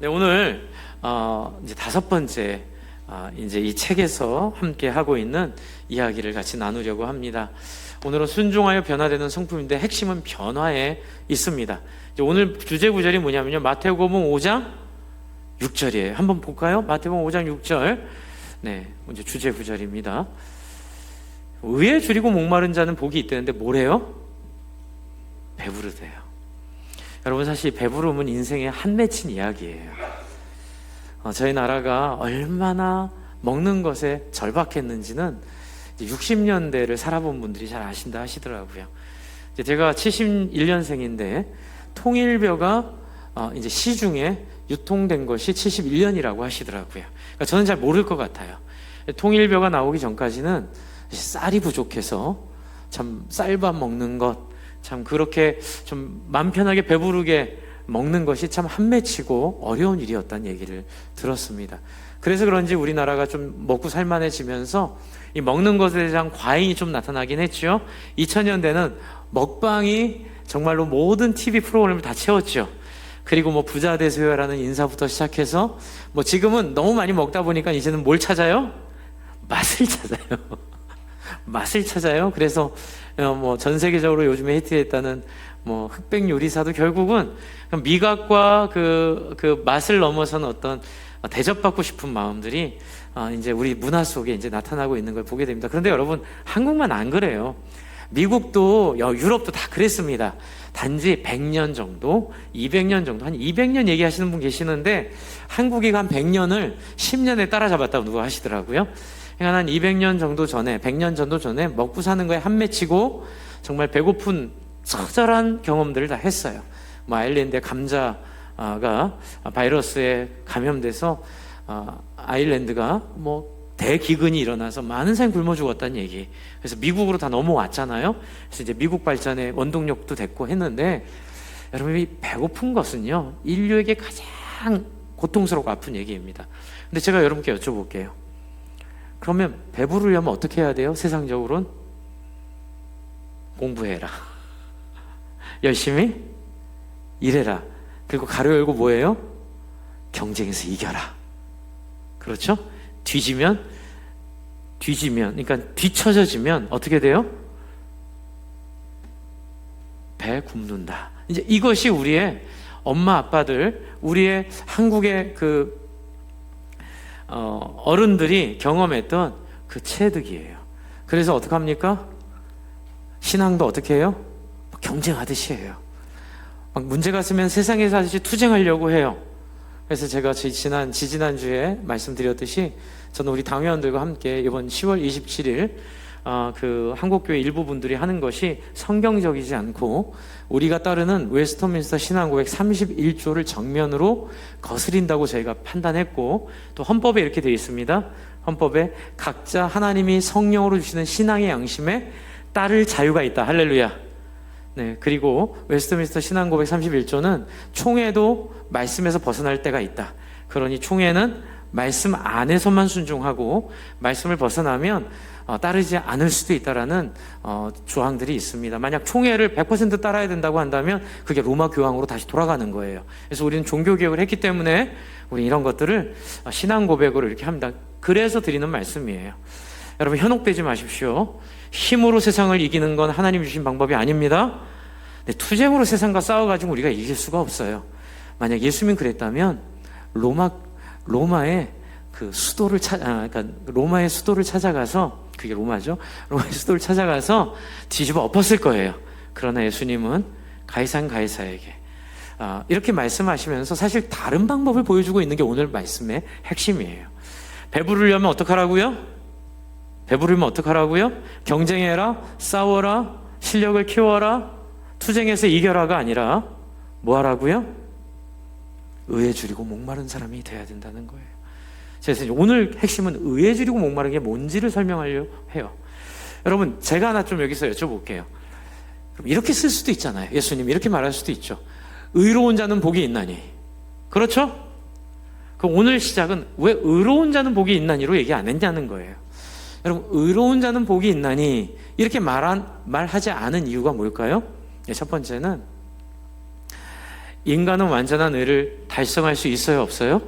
네, 오늘 이제 5번째 이제 이 책에서 함께 하고 있는 이야기를 같이 나누려고 합니다. 오늘은 순종하여 변화되는 성품인데 핵심은 변화에 있습니다. 이제 오늘 주제 구절이 뭐냐면요, 마태복음 5장 6절이에요. 한번 볼까요? 마태복음 5장 6절. 네, 이제 주제 구절입니다. 의에 줄이고 목마른 자는 복이 있다는데 뭐래요? 배부르대요. 여러분, 사실 배부름은 인생의 한 맺힌 이야기예요. 저희 나라가 얼마나 먹는 것에 절박했는지는 60년대를 살아본 분들이 잘 아신다 하시더라고요. 제가 71년생인데 통일벼가 이제 시중에 유통된 것이 71년이라고 하시더라고요. 그러니까 저는 잘 모를 것 같아요. 통일벼가 나오기 전까지는 쌀이 부족해서 참 쌀밥 먹는 것, 참 그렇게 좀 맘 편하게 배부르게 먹는 것이 참 한맺히고 어려운 일이었다는 얘기를 들었습니다. 그래서 그런지 우리나라가 좀 먹고 살만해지면서 이 먹는 것에 대한 과잉이 좀 나타나긴 했죠. 2000년대는 먹방이 정말로 모든 TV 프로그램을 다 채웠죠. 그리고 뭐 부자 되세요라는 인사부터 시작해서 뭐 지금은 너무 많이 먹다 보니까 이제는 뭘 찾아요? 맛을 찾아요. 맛을 찾아요. 그래서 뭐 전 세계적으로 요즘에 히트했다는 뭐 흑백 요리사도 결국은 미각과 그 맛을 넘어서는 어떤 대접받고 싶은 마음들이 이제 우리 문화 속에 이제 나타나고 있는 걸 보게 됩니다. 그런데 여러분, 한국만 안 그래요. 미국도 유럽도 다 그랬습니다. 단지 100년 정도, 200년 정도, 한 200년 얘기하시는 분 계시는데 한국이 한 100년을 10년에 따라잡았다고 누가 하시더라고요. 그러니까 한 200년 정도 전에, 100년 정도 전에 먹고 사는 거에 한맺히고 정말 배고픈 처절한 경험들을 다 했어요. 뭐 아일랜드의 감자가 바이러스에 감염돼서 아일랜드가 뭐 대기근이 일어나서 많은 사람이 굶어 죽었다는 얘기. 그래서 미국으로 다 넘어왔잖아요. 그래서 이제 미국 발전의 원동력도 됐고 했는데, 여러분, 이 배고픈 것은요, 인류에게 가장 고통스럽고 아픈 얘기입니다. 근데 제가 여러분께 여쭤볼게요. 그러면 배부르려면 어떻게 해야 돼요? 세상적으로는 공부해라. 열심히 일해라. 그리고 가로 열고 뭐예요? 경쟁에서 이겨라. 그렇죠? 뒤지면, 그러니까 뒤처져지면 어떻게 돼요? 배 굶는다. 이제 이것이 우리의 엄마 아빠들, 우리의 한국의 어른들이 경험했던 그 체득이에요. 그래서 어떡합니까? 신앙도 어떻게 해요? 경쟁하듯이 해요. 막 문제가 있으면 세상에서 하듯이 투쟁하려고 해요. 그래서 제가 지지난주에 말씀드렸듯이 저는 우리 당회원들과 함께 이번 10월 27일 그 한국교회 일부 분들이 하는 것이 성경적이지 않고 우리가 따르는 웨스트민스터 신앙고백 31조를 정면으로 거스린다고 저희가 판단했고, 또 헌법에 이렇게 되어 있습니다. 헌법에 각자 하나님이 성령으로 주시는 신앙의 양심에 따를 자유가 있다. 할렐루야. 네, 그리고 웨스트민스터 신앙고백 31조는 총회도 말씀에서 벗어날 때가 있다. 그러니 총회는 말씀 안에서만 순종하고 말씀을 벗어나면 따르지 않을 수도 있다라는 조항들이 있습니다. 만약 총회를 100% 따라야 된다고 한다면 그게 로마 교황으로 다시 돌아가는 거예요. 그래서 우리는 종교개혁을 했기 때문에 우리 이런 것들을 신앙 고백으로 이렇게 합니다. 그래서 드리는 말씀이에요. 여러분, 현혹되지 마십시오. 힘으로 세상을 이기는 건 하나님 주신 방법이 아닙니다. 네, 투쟁으로 세상과 싸워가지고 우리가 이길 수가 없어요. 만약 예수님이 그랬다면 로마의 그 수도를 그러니까 로마의 수도를 찾아가서, 그게 로마죠. 로마의 수도를 찾아가서 뒤집어 엎었을 거예요. 그러나 예수님은 가이사에게 이렇게 말씀하시면서 사실 다른 방법을 보여주고 있는 게 오늘 말씀의 핵심이에요. 배부르려면 어떡하라고요? 경쟁해라, 싸워라, 실력을 키워라, 투쟁해서 이겨라가 아니라 뭐 하라고요? 의에 줄이고 목마른 사람이 돼야 된다는 거예요. 그래서 오늘 핵심은 의에 줄이고 목마른 게 뭔지를 설명하려고 해요. 여러분, 제가 하나 좀 여기서 여쭤볼게요. 그럼 이렇게 쓸 수도 있잖아요. 예수님 이렇게 말할 수도 있죠. 의로운 자는 복이 있나니. 그렇죠? 그럼 오늘 시작은 왜 의로운 자는 복이 있나니로 얘기 안 했냐는 거예요. 여러분, 의로운 자는 복이 있나니 이렇게 말하지 않은 이유가 뭘까요? 첫 번째는 인간은 완전한 의를 달성할 수 있어요, 없어요?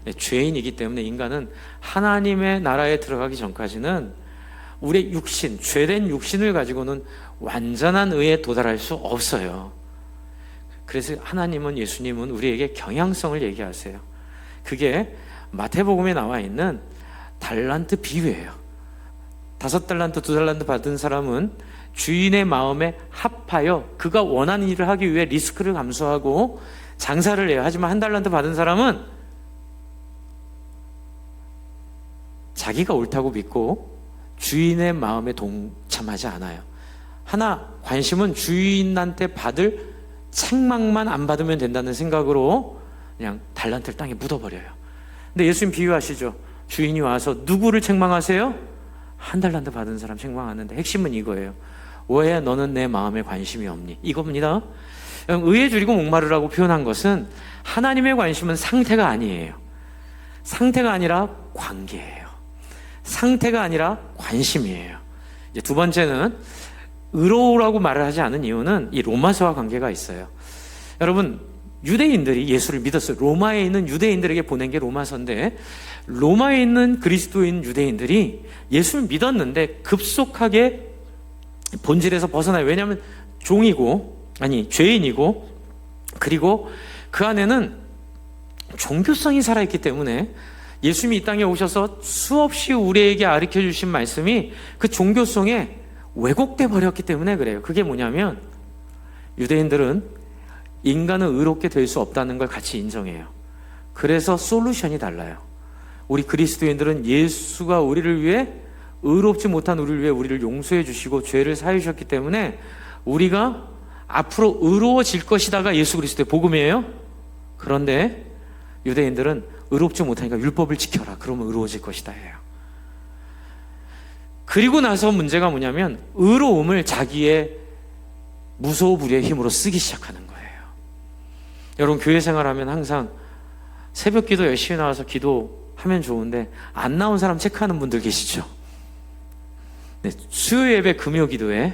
네, 죄인이기 때문에 인간은 하나님의 나라에 들어가기 전까지는 우리의 육신, 죄된 육신을 가지고는 완전한 의에 도달할 수 없어요. 그래서 하나님은, 예수님은 우리에게 경향성을 얘기하세요. 그게 마태복음에 나와 있는 달란트 비유예요. 5달란트, 2달란트 받은 사람은 주인의 마음에 합하여 그가 원하는 일을 하기 위해 리스크를 감수하고 장사를 해요. 하지만 1달란트 받은 사람은 자기가 옳다고 믿고 주인의 마음에 동참하지 않아요. 하나, 관심은 주인한테 받을 책망만 안 받으면 된다는 생각으로 그냥 달란트를 땅에 묻어버려요. 근데 예수님 비유하시죠. 주인이 와서 누구를 책망하세요? 1달란트 받은 사람 책망하는데 핵심은 이거예요. 왜 너는 내 마음에 관심이 없니? 이겁니다. 의에 줄이고 목마르라고 표현한 것은 하나님의 관심은 상태가 아니에요. 상태가 아니라 관계예요. 상태가 아니라 관심이에요. 이제 두 번째는 의로우라고 말을 하지 않은 이유는 이 로마서와 관계가 있어요. 여러분, 유대인들이 예수를 믿었어요. 로마에 있는 유대인들에게 보낸 게 로마서인데, 로마에 있는 그리스도인 유대인들이 예수를 믿었는데 급속하게 본질에서 벗어나요. 왜냐하면 죄인이고, 그리고 그 안에는 종교성이 살아있기 때문에 예수님이 이 땅에 오셔서 수없이 우리에게 가르쳐 주신 말씀이 그 종교성에 왜곡돼 버렸기 때문에 그래요. 그게 뭐냐면 유대인들은 인간은 의롭게 될 수 없다는 걸 같이 인정해요. 그래서 솔루션이 달라요. 우리 그리스도인들은 예수가 우리를 위해, 의롭지 못한 우리를 위해 우리를 용서해 주시고 죄를 사해 주셨기 때문에 우리가 앞으로 의로워질 것이다가 예수 그리스도의 복음이에요. 그런데 유대인들은 의롭지 못하니까 율법을 지켜라, 그러면 의로워질 것이다 해요. 그리고 나서 문제가 뭐냐면 의로움을 자기의 무소부리의 힘으로 쓰기 시작하는 거예요. 여러분, 교회 생활하면 항상 새벽 기도 열심히 나와서 기도하면 좋은데 안 나온 사람 체크하는 분들 계시죠? 네, 수요 예배 금요 기도에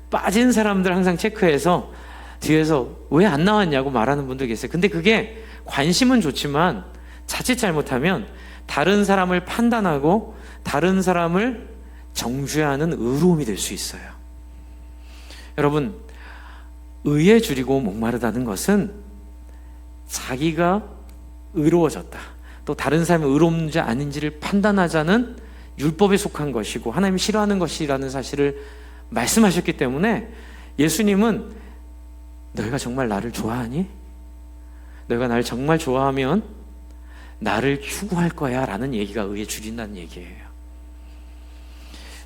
빠진 사람들 항상 체크해서 뒤에서 왜 안 나왔냐고 말하는 분들 계세요. 근데 그게 관심은 좋지만 자칫 잘못하면 다른 사람을 판단하고 다른 사람을 정죄하는 의로움이 될 수 있어요. 여러분, 의에 줄이고 목마르다는 것은 자기가 의로워졌다, 또 다른 사람이 의로운지 아닌지를 판단하자는 율법에 속한 것이고 하나님이 싫어하는 것이라는 사실을 말씀하셨기 때문에 예수님은 너희가 정말 나를 좋아하니? 너희가 나를 정말 좋아하면 나를 추구할 거야 라는 얘기가 의에 줄인다는 얘기예요.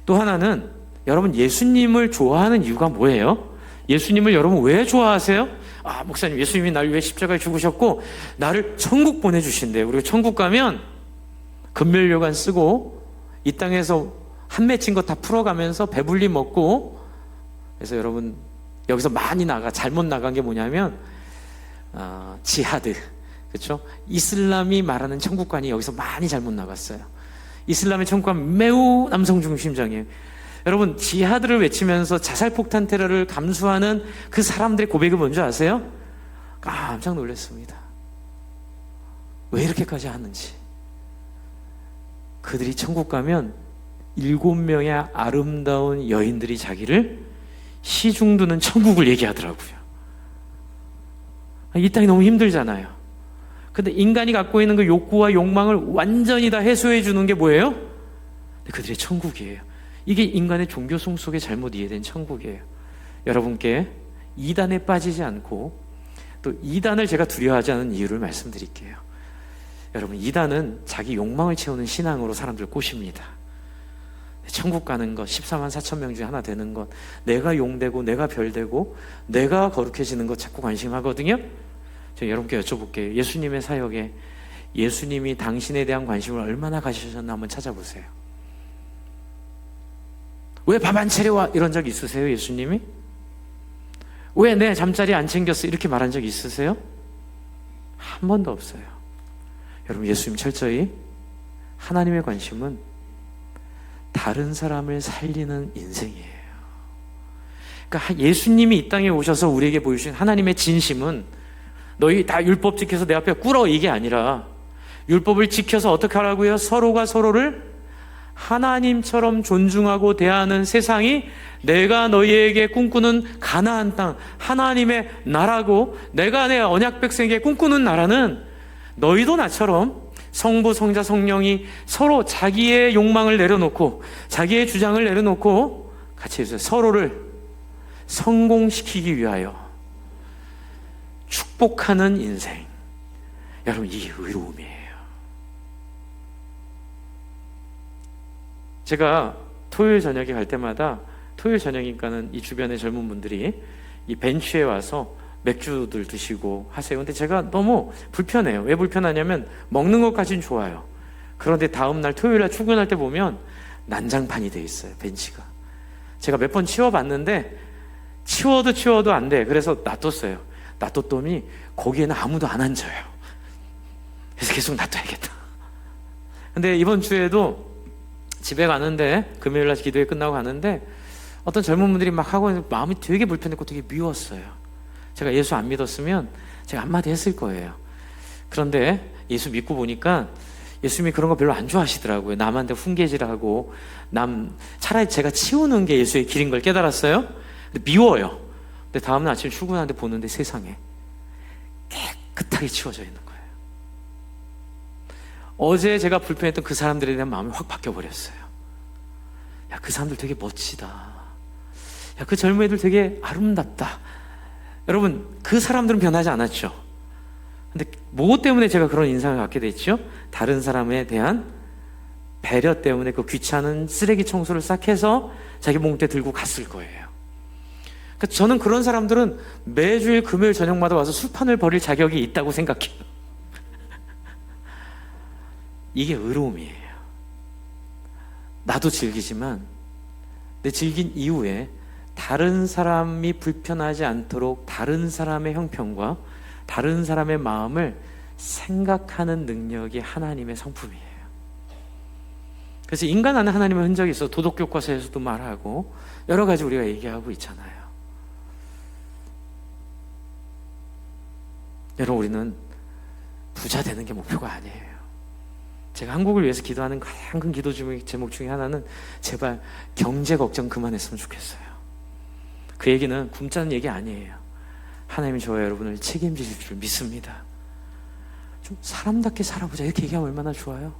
또 하나는, 여러분, 예수님을 좋아하는 이유가 뭐예요? 예수님을 여러분 왜 좋아하세요? 목사님, 예수님이 나를 위해 십자가에 죽으셨고 나를 천국 보내주신대요. 우리가 천국 가면 금면류관 쓰고 이 땅에서 한 맺힌 거 다 풀어가면서 배불리 먹고, 그래서 여러분 여기서 많이 잘못 나간 게 뭐냐면 지하드, 그렇죠? 이슬람이 말하는 천국관이 여기서 많이 잘못 나갔어요. 이슬람의 천국관 매우 남성 중심적이에요. 여러분, 지하드를 외치면서 자살폭탄 테러를 감수하는 그 사람들의 고백이 뭔지 아세요? 깜짝 놀랐습니다. 왜 이렇게까지 하는지. 그들이 천국 가면 7명의 아름다운 여인들이 자기를 시중드는 천국을 얘기하더라고요. 이 땅이 너무 힘들잖아요. 근데 인간이 갖고 있는 그 욕구와 욕망을 완전히 다 해소해 주는 게 뭐예요? 그들의 천국이에요. 이게 인간의 종교성 속에 잘못 이해된 천국이에요. 여러분께 이단에 빠지지 않고 또 이단을 제가 두려워하지 않은 이유를 말씀드릴게요. 여러분, 이단은 자기 욕망을 채우는 신앙으로 사람들을 꼬십니다. 천국 가는 것, 14만 4천 명 중에 하나 되는 것, 내가 용되고 내가 별되고 내가 거룩해지는 것 자꾸 관심하거든요. 제가 여러분께 여쭤볼게요. 예수님의 사역에 예수님이 당신에 대한 관심을 얼마나 가지셨나 한번 찾아보세요. 왜 밥 안 차려와? 이런 적 있으세요? 예수님이? 왜 내 잠자리 안 챙겼어? 이렇게 말한 적 있으세요? 한 번도 없어요. 여러분, 예수님 철저히 하나님의 관심은 다른 사람을 살리는 인생이에요. 그러니까 예수님이 이 땅에 오셔서 우리에게 보여주신 하나님의 진심은 너희 다 율법 지켜서 내 앞에 꿇어 이게 아니라 율법을 지켜서 어떻게 하라고요? 서로가 서로를 하나님처럼 존중하고 대하는 세상이 내가 너희에게 꿈꾸는 가나안 땅, 하나님의 나라고, 내가 내 언약 백성에게 꿈꾸는 나라는 너희도 나처럼 성부, 성자, 성령이 서로 자기의 욕망을 내려놓고 자기의 주장을 내려놓고 같이 해주세요. 서로를 성공시키기 위하여 축복하는 인생. 여러분, 이게 의로움이에요. 제가 토요일 저녁에 갈 때마다 토요일 저녁이니까는 이 주변의 젊은 분들이 이 벤치에 와서 맥주들 드시고 하세요. 근데 제가 너무 불편해요. 왜 불편하냐면 먹는 것까지는 좋아요. 그런데 다음날 토요일날 출근할 때 보면 난장판이 돼 있어요. 벤치가. 제가 몇 번 치워봤는데 치워도 안 돼. 그래서 놔뒀어요. 놔뒀더니 거기에는 아무도 안 앉아요. 그래서 계속 놔둬야겠다. 근데 이번 주에도 집에 가는데 금요일날 기도회 끝나고 가는데 어떤 젊은 분들이 막 하고 있는데 마음이 되게 불편했고 되게 미웠어요. 제가 예수 안 믿었으면 제가 한마디 했을 거예요. 그런데 예수 믿고 보니까 예수님이 그런 거 별로 안 좋아하시더라고요. 남한테 훈계질하고 차라리 제가 치우는 게 예수의 길인 걸 깨달았어요. 근데 미워요. 근데 다음날 아침에 출근하는데 보는데 세상에 깨끗하게 치워져 있는 거예요. 어제 제가 불편했던 그 사람들에 대한 마음이 확 바뀌어버렸어요. 야, 그 사람들 되게 멋지다. 야, 그 젊은 애들 되게 아름답다. 여러분, 그 사람들은 변하지 않았죠. 근데 뭐 때문에 제가 그런 인상을 갖게 됐죠? 다른 사람에 대한 배려 때문에 그 귀찮은 쓰레기 청소를 싹 해서 자기 몽대 들고 갔을 거예요. 그러니까 저는 그런 사람들은 매주일 금요일 저녁마다 와서 술판을 벌일 자격이 있다고 생각해요. 이게 의로움이에요. 나도 즐기지만 내 즐긴 이후에 다른 사람이 불편하지 않도록 다른 사람의 형편과 다른 사람의 마음을 생각하는 능력이 하나님의 성품이에요. 그래서 인간 안에 하나님의 흔적이 있어. 도덕교과서에서도 말하고 여러 가지 우리가 얘기하고 있잖아요. 여러분, 우리는 부자 되는 게 목표가 아니에요. 제가 한국을 위해서 기도하는 가장 큰 기도 제목 중에 하나는 제발 경제 걱정 그만했으면 좋겠어요. 그 얘기는 굶자는 얘기 아니에요. 하나님이 저와 여러분을 책임지실 줄 믿습니다. 좀 사람답게 살아보자 이렇게 얘기하면 얼마나 좋아요.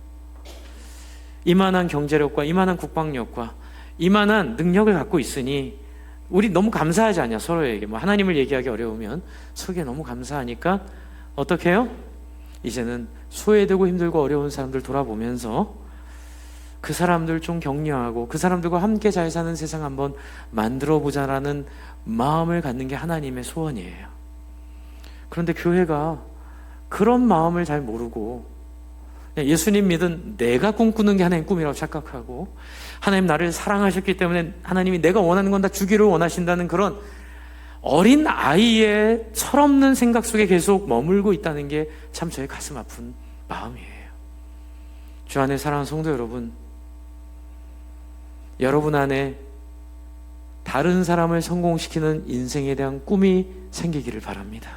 이만한 경제력과 이만한 국방력과 이만한 능력을 갖고 있으니 우리 너무 감사하지 않냐. 서로에게 뭐 하나님을 얘기하기 어려우면 서로에게 너무 감사하니까 어떻게 해요? 이제는 소외되고 힘들고 어려운 사람들 돌아보면서 그 사람들 좀 격려하고 그 사람들과 함께 잘 사는 세상 한번 만들어보자라는 마음을 갖는 게 하나님의 소원이에요. 그런데 교회가 그런 마음을 잘 모르고 예수님 믿은 내가 꿈꾸는 게 하나님 꿈이라고 착각하고 하나님 나를 사랑하셨기 때문에 하나님이 내가 원하는 건 다 주기를 원하신다는 그런 어린 아이의 철없는 생각 속에 계속 머물고 있다는 게 참 저의 가슴 아픈 마음이에요. 주 안에 사랑하는 성도 여러분, 여러분 안에 다른 사람을 성공시키는 인생에 대한 꿈이 생기기를 바랍니다.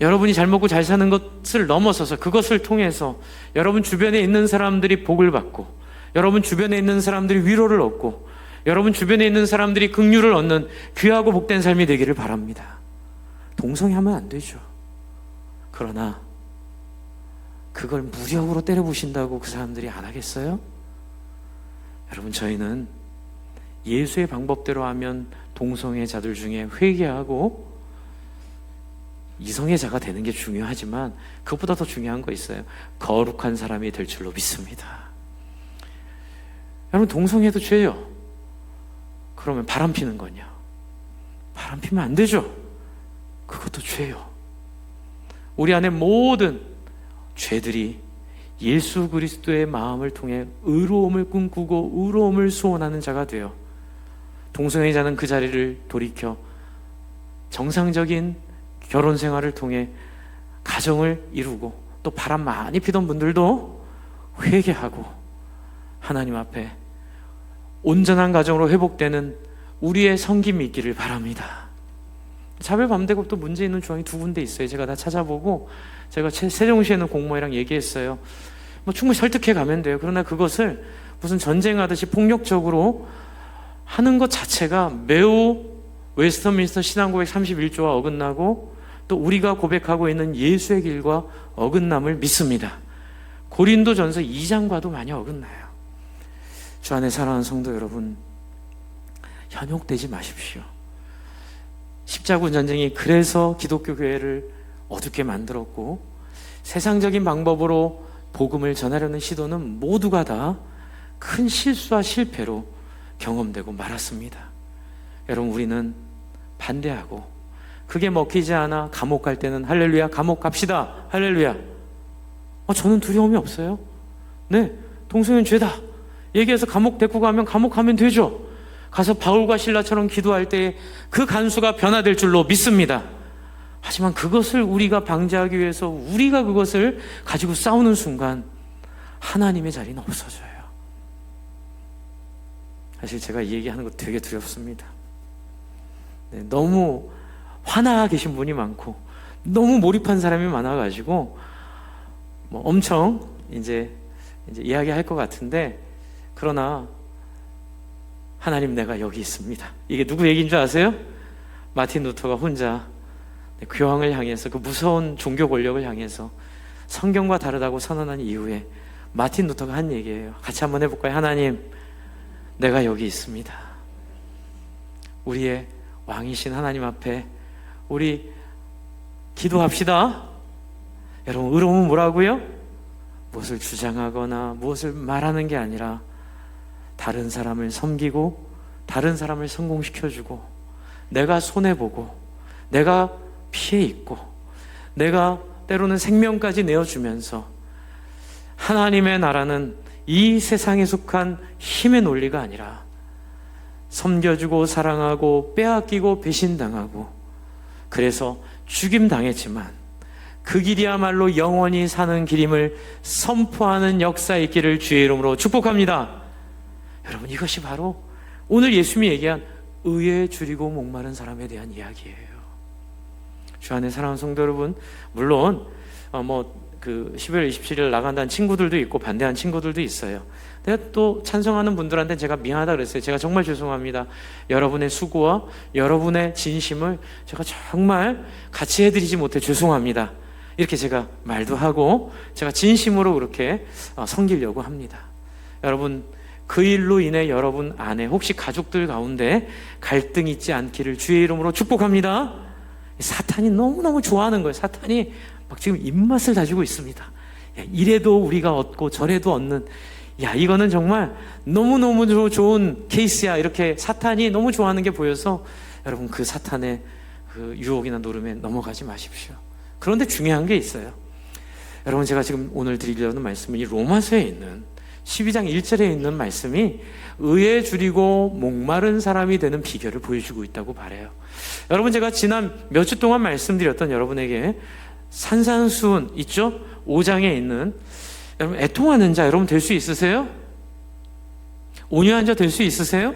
여러분이 잘 먹고 잘 사는 것을 넘어서서 그것을 통해서 여러분 주변에 있는 사람들이 복을 받고 여러분 주변에 있는 사람들이 위로를 얻고 여러분 주변에 있는 사람들이 긍휼을 얻는 귀하고 복된 삶이 되기를 바랍니다. 동성애하면 안 되죠. 그러나 그걸 무력으로 때려부신다고 그 사람들이 안 하겠어요? 여러분, 저희는 예수의 방법대로 하면 동성애자들 중에 회개하고 이성애자가 되는 게 중요하지만 그것보다 더 중요한 거 있어요. 거룩한 사람이 될 줄로 믿습니다. 여러분, 동성애도 죄예요. 그러면 바람 피는 건요? 바람 피면 안 되죠. 그것도 죄예요. 우리 안에 모든 죄들이 예수 그리스도의 마음을 통해 의로움을 꿈꾸고 의로움을 소원하는 자가 되어 동성애자는 그 자리를 돌이켜 정상적인 결혼 생활을 통해 가정을 이루고 또 바람 많이 피던 분들도 회개하고 하나님 앞에 온전한 가정으로 회복되는 우리의 섬김이 있기를 바랍니다. 자별밤대국도 문제 있는 조항이 두 군데 있어요. 제가 다 찾아보고 제가 세종시에 있는 공무원이랑 얘기했어요. 뭐 충분히 설득해 가면 돼요. 그러나 그것을 무슨 전쟁하듯이 폭력적으로 하는 것 자체가 매우 웨스터민스터 신앙고백 31조와 어긋나고 또 우리가 고백하고 있는 예수의 길과 어긋남을 믿습니다. 고린도전서 2장과도 많이 어긋나요. 주 안에 사랑하는 성도 여러분, 현혹되지 마십시오. 십자군 전쟁이 그래서 기독교 교회를 어둡게 만들었고 세상적인 방법으로 복음을 전하려는 시도는 모두가 다 큰 실수와 실패로 경험되고 말았습니다. 여러분, 우리는 반대하고 그게 먹히지 않아 감옥 갈 때는 할렐루야, 감옥 갑시다, 할렐루야. 저는 두려움이 없어요. 네, 동성애는 죄다 얘기해서 감옥 데리고 가면 감옥 가면 되죠. 가서 바울과 실라처럼 기도할 때 그 간수가 변화될 줄로 믿습니다. 하지만 그것을 우리가 방지하기 위해서 우리가 그것을 가지고 싸우는 순간 하나님의 자리는 없어져요. 사실 제가 이 얘기하는 거 되게 두렵습니다. 네, 너무 화나 계신 분이 많고 너무 몰입한 사람이 많아가지고 뭐 엄청 이제 이야기할 것 같은데, 그러나 하나님, 내가 여기 있습니다. 이게 누구 얘기인 줄 아세요? 마틴 루터가 혼자 교황을 향해서, 그 무서운 종교 권력을 향해서 성경과 다르다고 선언한 이후에 마틴 루터가 한 얘기예요. 같이 한번 해볼까요? 하나님, 내가 여기 있습니다. 우리의 왕이신 하나님 앞에 우리 기도합시다. 여러분, 의로움은 뭐라고요? 무엇을 주장하거나 무엇을 말하는 게 아니라 다른 사람을 섬기고 다른 사람을 성공시켜주고 내가 손해보고 내가 피해 입고 내가 때로는 생명까지 내어주면서, 하나님의 나라는 이 세상에 속한 힘의 논리가 아니라 섬겨주고 사랑하고 빼앗기고 배신당하고 그래서 죽임당했지만 그 길이야말로 영원히 사는 길임을 선포하는 역사의 길을 주의 이름으로 축복합니다. 여러분, 이것이 바로 오늘 예수님이 얘기한 의에 줄이고 목마른 사람에 대한 이야기예요. 주 안에 사랑하는 성도 여러분, 물론 12월 27일 나간다는 친구들도 있고 반대하는 친구들도 있어요. 내가 또 찬성하는 분들한테 제가 미안하다 그랬어요. 제가 정말 죄송합니다. 여러분의 수고와 여러분의 진심을 제가 정말 같이 해드리지 못해 죄송합니다. 이렇게 제가 말도 하고 제가 진심으로 그렇게 섬기려고 합니다. 여러분, 그 일로 인해 여러분 안에 혹시 가족들 가운데 갈등이 있지 않기를 주의 이름으로 축복합니다. 사탄이 너무너무 좋아하는 거예요. 사탄이 막 지금 입맛을 다지고 있습니다. 이래도 우리가 얻고 저래도 얻는, 이거는 정말 너무너무 좋은 케이스야, 이렇게 사탄이 너무 좋아하는 게 보여서 여러분, 그 사탄의 그 유혹이나 노름에 넘어가지 마십시오. 그런데 중요한 게 있어요. 여러분, 제가 지금 오늘 드리려는 말씀은 이 로마서에 있는 12장 1절에 있는 말씀이 의에 줄이고 목마른 사람이 되는 비결을 보여주고 있다고 말해요. 여러분, 제가 지난 몇 주 동안 말씀드렸던 여러분에게 산산수훈 있죠? 5장에 있는, 여러분, 애통하는 자 여러분 될 수 있으세요? 온유한 자 될 수 있으세요?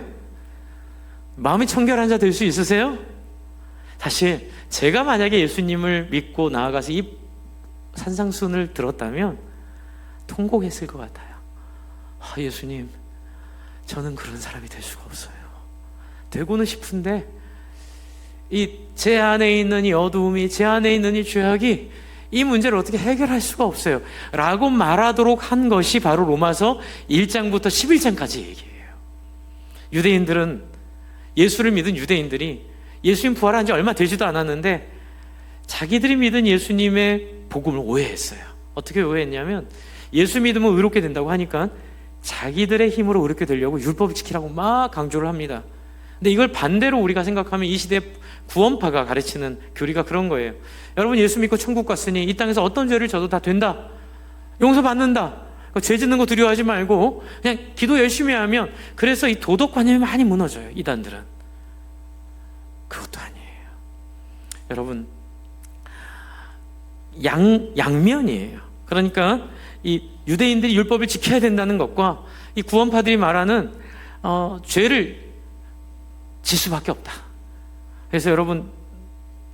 마음이 청결한 자 될 수 있으세요? 사실 제가 만약에 예수님을 믿고 나아가서 이 산상수훈을 들었다면 통곡했을 것 같아요. 예수님, 저는 그런 사람이 될 수가 없어요. 되고는 싶은데 제 안에 있는 이 어두움이, 제 안에 있는 이 죄악이 이 문제를 어떻게 해결할 수가 없어요 라고 말하도록 한 것이 바로 로마서 1장부터 11장까지 얘기예요. 유대인들은, 예수를 믿은 유대인들이 예수님 부활한 지 얼마 되지도 않았는데 자기들이 믿은 예수님의 복음을 오해했어요. 어떻게 오해했냐면, 예수 믿으면 의롭게 된다고 하니까 자기들의 힘으로 의롭게 되려고 율법을 지키라고 막 강조를 합니다. 근데 이걸 반대로 우리가 생각하면 이 시대 구원파가 가르치는 교리가 그런 거예요. 여러분, 예수 믿고 천국 갔으니 이 땅에서 어떤 죄를 져도 다 된다, 용서받는다, 죄 짓는 거 두려워하지 말고 그냥 기도 열심히 하면, 그래서 이 도덕관념이 많이 무너져요. 이단들은 그것도 아니에요. 여러분, 양면이에요. 그러니까 이 유대인들이 율법을 지켜야 된다는 것과 이 구원파들이 말하는 죄를 수밖에 없다. 그래서 여러분,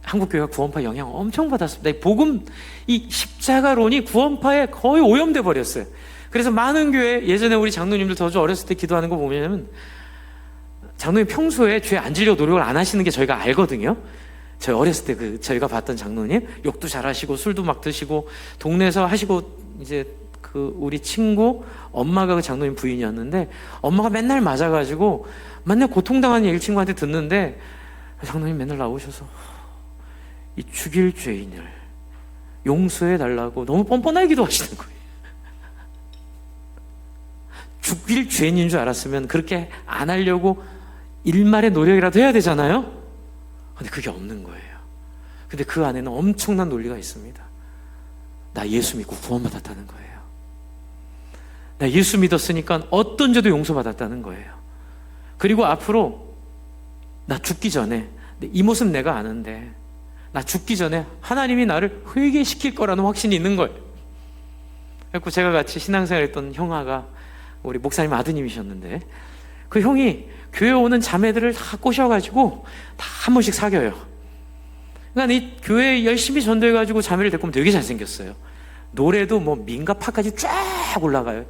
한국교회가 구원파 영향을 엄청 받았습니다. 이 복음, 이 십자가론이 구원파에 거의 오염돼 버렸어요. 그래서 많은 교회, 예전에 우리 장로님들 더 어렸을 때 기도하는 거 보면 장로님 평소에 죄 안 지려고 노력을 안 하시는 게 저희가 알거든요. 저희 어렸을 때 저희가 봤던 장로님, 욕도 잘하시고 술도 막 드시고 동네에서 하시고, 이제 우리 친구 엄마가 그 장로님 부인이었는데, 엄마가 맨날 맞아가지고 맨날 고통당하는 얘기를 친구한테 듣는데, 장로님 맨날 나오셔서 이 죽일 죄인을 용서해 달라고 너무 뻔뻔하게 기도하시는 거예요. 죽일 죄인인 줄 알았으면 그렇게 안 하려고 일말의 노력이라도 해야 되잖아요. 근데 그게 없는 거예요. 근데 그 안에는 엄청난 논리가 있습니다. 나 예수 믿고 구원받았다는 거예요. 나 예수 믿었으니까 어떤 죄도 용서받았다는 거예요. 그리고 앞으로 나 죽기 전에, 이 모습 내가 아는데 나 죽기 전에 하나님이 나를 회개시킬 거라는 확신이 있는 거예요. 그래서 제가 같이 신앙생활 했던 형아가 우리 목사님 아드님이셨는데, 그 형이 교회 오는 자매들을 다 꼬셔가지고 다 한 번씩 사귀어요. 그러니까 이 교회에 열심히 전도해가지고 자매를 데리고 오면 되게 잘생겼어요. 노래도 뭐 민가 파까지 쫙 올라가요.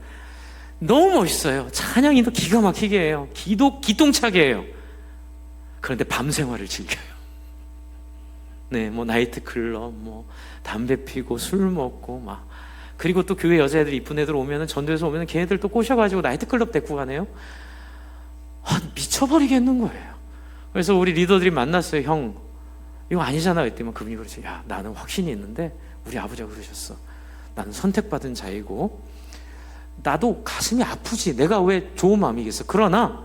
너무 멋있어요. 찬양이도 기가 막히게 해요. 기똥차게 해요. 그런데 밤 생활을 즐겨요. 네, 뭐 나이트클럽, 뭐 담배 피고 술 먹고 막. 그리고 또 교회 여자애들, 이쁜 애들 오면은, 전도에서 오면은 걔네들 또 꼬셔가지고 나이트클럽 데리고 가네요. 미쳐버리겠는 거예요. 그래서 우리 리더들이 만났어요. 형, 이거 아니잖아. 그랬더니 그분이 그러지. 야, 나는 확신이 있는데 우리 아버지가 그러셨어. 나는 선택받은 자이고 나도 가슴이 아프지. 내가 왜 좋은 마음이겠어. 그러나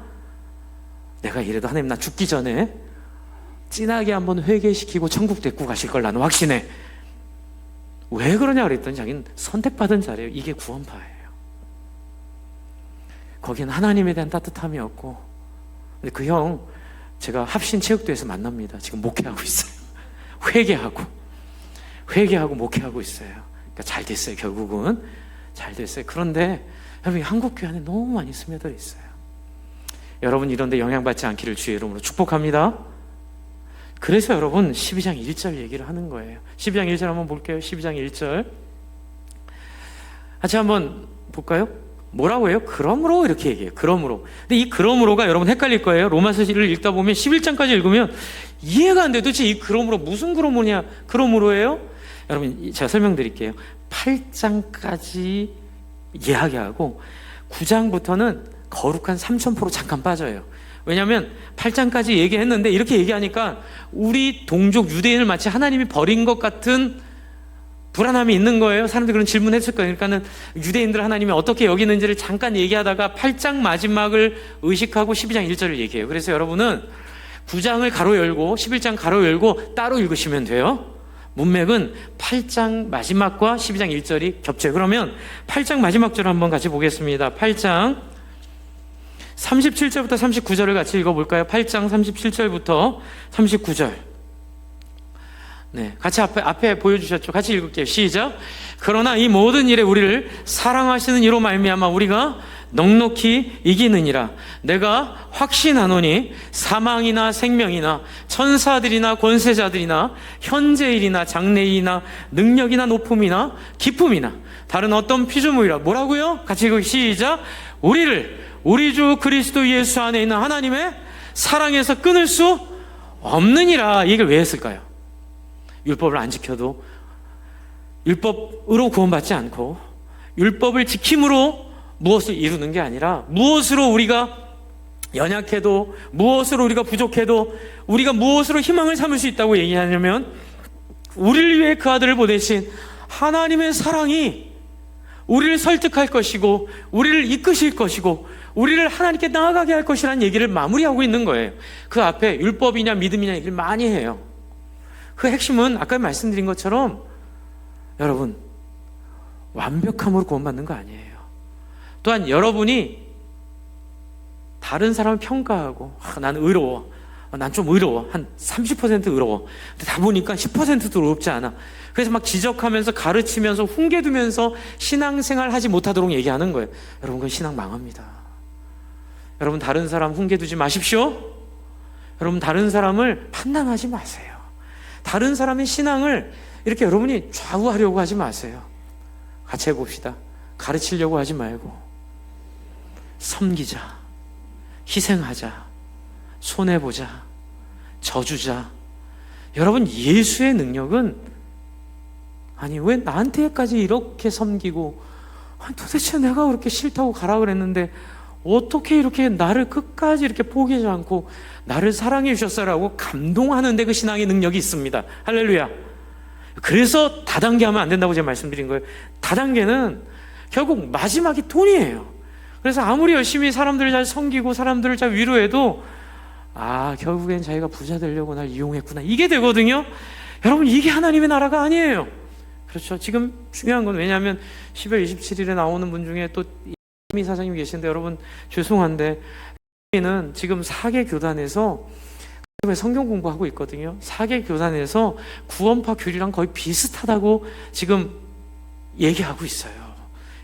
내가 이래도 하나님 나 죽기 전에 진하게 한번 회개시키고 천국 데리고 가실 걸 나는 확신해. 왜 그러냐 그랬더니 자기는 선택받은 자래요. 이게 구원파예요. 거기는 하나님에 대한 따뜻함이었고. 근데 그 형 제가 합신 체육대회에서 만납니다. 지금 목회하고 있어요. 회개하고 목회하고 있어요. 그러니까 잘 됐어요. 결국은 잘 됐어요. 그런데 여러분, 한국 교회 안에 너무 많이 스며들어 있어요. 여러분, 이런데 영향받지 않기를 주의 이름으로 축복합니다. 그래서 여러분 12장 1절 얘기를 하는 거예요. 12장 1절 한번 볼게요. 12장 1절 같이 한번 볼까요? 뭐라고 해요? 그러므로 이렇게 얘기해요. 그러므로. 근데 이 그러므로가 여러분 헷갈릴 거예요. 로마서를 읽다 보면 11장까지 읽으면 이해가 안 돼. 도대체 이 그러므로 무슨 그러므로냐? 그러므로예요? 여러분, 제가 설명드릴게요. 8장까지 이야기하고 9장부터는 거룩한 3000% 잠깐 빠져요. 왜냐하면 8장까지 얘기했는데 이렇게 얘기하니까 우리 동족 유대인을 마치 하나님이 버린 것 같은 불안함이 있는 거예요. 사람들이 그런 질문했을 거예요. 그러니까는 유대인들 하나님이 어떻게 여기는지를 잠깐 얘기하다가 8장 마지막을 의식하고 12장 1절을 얘기해요. 그래서 여러분은 9장을 가로 열고 11장 가로 열고 따로 읽으시면 돼요. 문맥은 8장 마지막과 12장 1절이 겹쳐요. 그러면 8장 마지막 절 한번 같이 보겠습니다. 8장 37절부터 39절을 같이 읽어볼까요? 8장 37절부터 39절. 네, 같이 앞에 보여주셨죠? 같이 읽을게요. 시작. 그러나 이 모든 일에 우리를 사랑하시는 이로 말미암아 우리가 넉넉히 이기느니라. 내가 확신하노니 사망이나 생명이나 천사들이나 권세자들이나 현재일이나 장래일이나 능력이나 높음이나 기쁨이나 다른 어떤 피조물이라. 뭐라고요? 같이 읽고 시작. 우리를 우리 주 그리스도 예수 안에 있는 하나님의 사랑에서 끊을 수 없느니라. 이 얘기를 왜 했을까요? 율법을 안 지켜도, 율법으로 구원받지 않고 율법을 지킴으로 무엇을 이루는 게 아니라, 무엇으로 우리가 연약해도, 무엇으로 우리가 부족해도, 우리가 무엇으로 희망을 삼을 수 있다고 얘기하냐면, 우리를 위해 그 아들을 보내신 하나님의 사랑이 우리를 설득할 것이고 우리를 이끄실 것이고 우리를 하나님께 나아가게 할 것이라는 얘기를 마무리하고 있는 거예요. 그 앞에 율법이냐 믿음이냐 얘기를 많이 해요. 그 핵심은 아까 말씀드린 것처럼 여러분, 완벽함으로 구원받는 거 아니에요. 또한 여러분이 다른 사람을 평가하고, 나는 의로워, 난 좀 의로워, 한 30% 의로워, 근데 다 보니까 10%도 의롭지 않아. 그래서 막 지적하면서 가르치면서 훈계두면서 신앙생활 하지 못하도록 얘기하는 거예요. 여러분, 그건 신앙 망합니다. 여러분, 다른 사람 훈계두지 마십시오. 여러분, 다른 사람을 판단하지 마세요. 다른 사람의 신앙을 이렇게 여러분이 좌우하려고 하지 마세요. 같이 해봅시다. 가르치려고 하지 말고 섬기자, 희생하자, 손해보자, 져주자. 여러분, 예수의 능력은, 아니 왜 나한테까지 이렇게 섬기고, 아니, 도대체 내가 그렇게 싫다고 가라 그랬는데 어떻게 이렇게 나를 끝까지 이렇게 포기하지 않고 나를 사랑해 주셨어라고 감동하는데 그 신앙의 능력이 있습니다. 할렐루야. 그래서 다단계하면 안 된다고 제가 말씀드린 거예요. 다단계는 결국 마지막이 돈이에요. 그래서 아무리 열심히 사람들을 잘 섬기고 사람들을 잘 위로해도 결국엔 자기가 부자 되려고 날 이용했구나, 이게 되거든요. 여러분, 이게 하나님의 나라가 아니에요. 그렇죠. 지금 중요한 건, 왜냐하면 12월 27일에 나오는 분 중에 또 이미 사장님 계신데, 여러분 죄송한데 는 지금 4개 교단에서 성경 공부하고 있거든요. 4개 교단에서 구원파 교리랑 거의 비슷하다고 지금 얘기하고 있어요.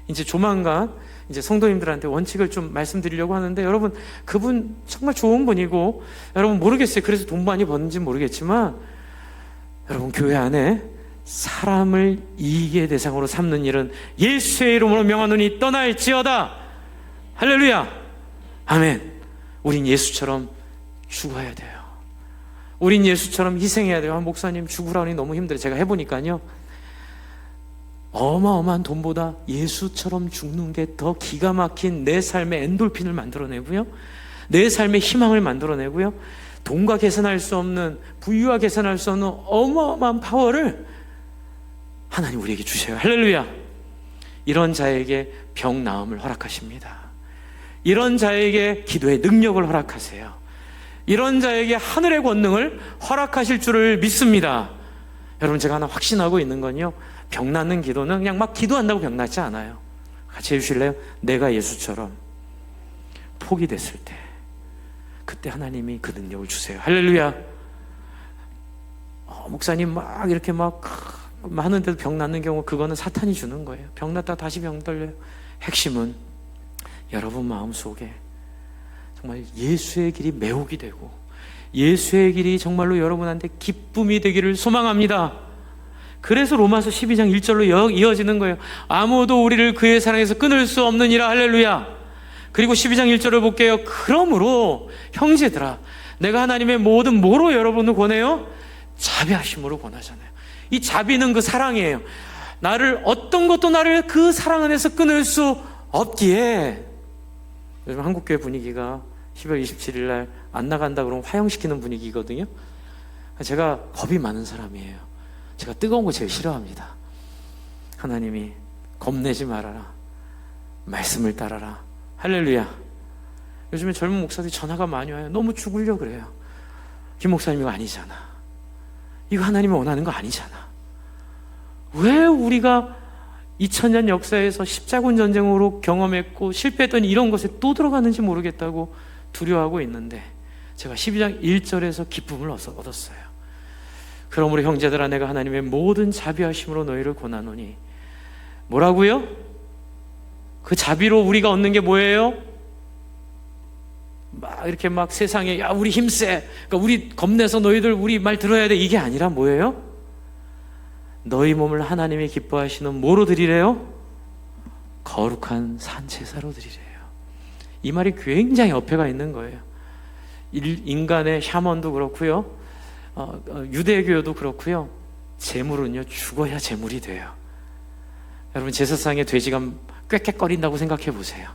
이제 조만간 이제 성도님들한테 원칙을 좀 말씀드리려고 하는데, 여러분 그분 정말 좋은 분이고, 여러분 모르겠어요. 그래서 돈 많이 버는지 모르겠지만, 여러분 교회 안에 사람을 이익의 대상으로 삼는 일은 예수의 이름으로 명하노니 떠날지어다. 할렐루야. 아멘. 우린 예수처럼 죽어야 돼요. 우린 예수처럼 희생해야 돼요. 목사님 죽으라니 너무 힘들어요. 제가 해보니까요, 어마어마한 돈보다 예수처럼 죽는 게 더 기가 막힌 내 삶의 엔돌핀을 만들어내고요, 내 삶의 희망을 만들어내고요, 돈과 계산할 수 없는, 부유와 계산할 수 없는 어마어마한 파워를 하나님 우리에게 주셔요. 할렐루야. 이런 자에게 병 나음을 허락하십니다. 이런 자에게 기도의 능력을 허락하세요. 이런 자에게 하늘의 권능을 허락하실 줄을 믿습니다. 여러분, 제가 하나 확신하고 있는 건요, 병 낫는 기도는 그냥 막 기도한다고 병 낫지 않아요. 같이 해주실래요? 내가 예수처럼 포기됐을 때, 그때 하나님이 그 능력을 주세요. 할렐루야. 목사님 막 이렇게 막 하는데도 병 낫는 경우, 그거는 사탄이 주는 거예요. 병 낫다 다시 병 떨려요. 핵심은 여러분 마음속에 정말 예수의 길이 매혹이 되고, 예수의 길이 정말로 여러분한테 기쁨이 되기를 소망합니다. 그래서 로마서 12장 1절로 이어지는 거예요. 아무도 우리를 그의 사랑에서 끊을 수 없느니라. 할렐루야. 그리고 12장 1절을 볼게요. 그러므로 형제들아, 내가 하나님의 모든 뭐로 여러분을 권해요? 자비하심으로 권하잖아요. 이 자비는 그 사랑이에요. 나를, 어떤 것도 나를 그 사랑 안에서 끊을 수 없기에. 요즘 한국교회 분위기가 12월 27일 날 안 나간다 그러면 화형시키는 분위기거든요. 제가 겁이 많은 사람이에요. 제가 뜨거운 거 제일 싫어합니다. 하나님이 겁내지 말아라, 말씀을 따라라. 할렐루야. 요즘에 젊은 목사들이 전화가 많이 와요. 너무 죽으려고 그래요. 김 목사님 이거 아니잖아, 이거 하나님이 원하는 거 아니잖아. 왜 우리가 2000년 역사에서 십자군 전쟁으로 경험했고 실패했던 이런 것에 또 들어가는지 모르겠다고 두려워하고 있는데, 제가 12장 1절에서 기쁨을 얻었어요. 그러므로 형제들아, 내가 하나님의 모든 자비하심으로 너희를 권하노니. 뭐라고요? 그 자비로 우리가 얻는 게 뭐예요? 막 이렇게 막 세상에, 야 우리 힘세, 그러니까 우리 겁내서 너희들 우리 말 들어야 돼, 이게 아니라 뭐예요? 너희 몸을 하나님이 기뻐하시는 뭐로 드리래요? 거룩한 산제사로 드리래요. 이 말이 굉장히 어폐가 있는 거예요. 인간의 샤먼도 그렇고요, 유대교도 그렇고요, 재물은요 죽어야 재물이 돼요. 여러분, 제사상에 돼지가 꽥꽥거린다고 생각해 보세요.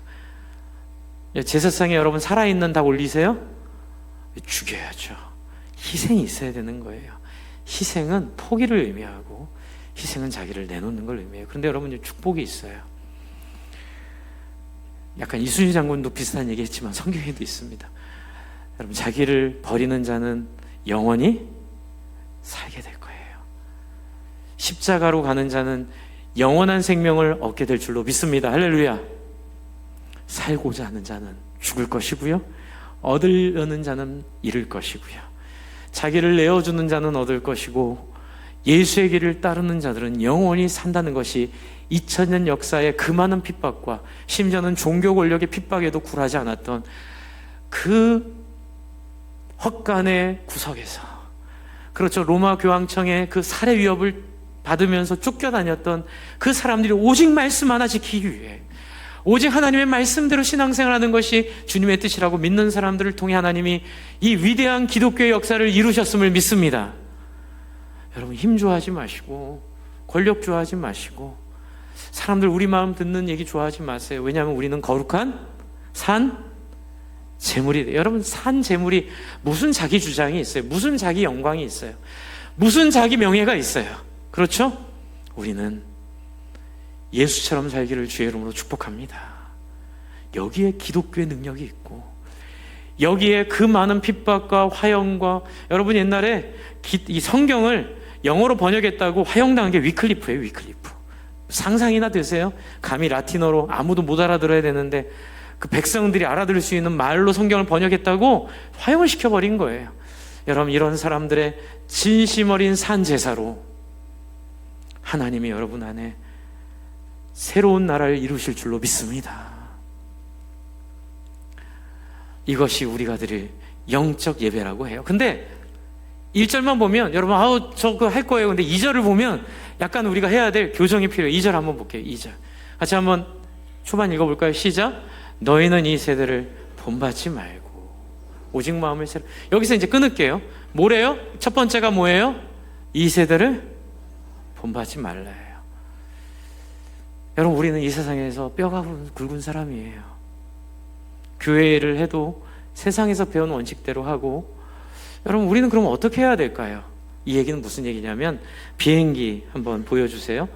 제사상에 여러분 살아있는 닭 올리세요? 죽여야죠. 희생이 있어야 되는 거예요. 희생은 포기를 의미하고, 희생은 자기를 내놓는 걸 의미해요. 그런데 여러분, 축복이 있어요. 약간 이순신 장군도 비슷한 얘기 했지만 성경에도 있습니다. 여러분, 자기를 버리는 자는 영원히 살게 될 거예요. 십자가로 가는 자는 영원한 생명을 얻게 될 줄로 믿습니다. 할렐루야. 살고자 하는 자는 죽을 것이고요, 얻으려는 자는 잃을 것이고요, 자기를 내어주는 자는 얻을 것이고, 예수의 길을 따르는 자들은 영원히 산다는 것이 2000년 역사의 그 많은 핍박과, 심지어는 종교 권력의 핍박에도 굴하지 않았던 그 헛간의 구석에서, 그렇죠, 로마 교황청의 그 살해 위협을 받으면서 쫓겨다녔던 그 사람들이 오직 말씀 하나 지키기 위해, 오직 하나님의 말씀대로 신앙생활하는 것이 주님의 뜻이라고 믿는 사람들을 통해 하나님이 이 위대한 기독교의 역사를 이루셨음을 믿습니다. 여러분, 힘 좋아하지 마시고 권력 좋아하지 마시고 사람들 우리 마음 듣는 얘기 좋아하지 마세요. 왜냐하면 우리는 거룩한 산 제물이 돼요. 여러분, 산 제물이 무슨 자기 주장이 있어요? 무슨 자기 영광이 있어요? 무슨 자기 명예가 있어요? 그렇죠? 우리는 예수처럼 살기를 주의 이름으로 축복합니다. 여기에 기독교의 능력이 있고, 여기에 그 많은 핍박과 화형과, 여러분 옛날에 이 성경을 영어로 번역했다고 화형당한 게 위클리프예요. 위클리프. 상상이나 되세요? 감히 라틴어로 아무도 못 알아들어야 되는데 그 백성들이 알아들을 수 있는 말로 성경을 번역했다고 화형을 시켜버린 거예요. 여러분, 이런 사람들의 진심 어린 산제사로 하나님이 여러분 안에 새로운 나라를 이루실 줄로 믿습니다. 이것이 우리가 드릴 영적 예배라고 해요. 근데 1절만 보면 여러분, 저 그거 할 거예요. 근데 2절을 보면 약간 우리가 해야 될 교정이 필요해요. 2절 한번 볼게요. 2절 같이 한번 초반 읽어볼까요? 시작. 너희는 이 세대를 본받지 말고 오직 마음을 새로. 여기서 이제 끊을게요. 뭐래요? 첫 번째가 뭐예요? 이 세대를 본받지 말라예요. 여러분, 우리는 이 세상에서 뼈가 굵은 사람이에요. 교회를 해도 세상에서 배운 원칙대로 하고, 여러분, 우리는 그럼 어떻게 해야 될까요? 이 얘기는 무슨 얘기냐면, 비행기 한번 보여주세요.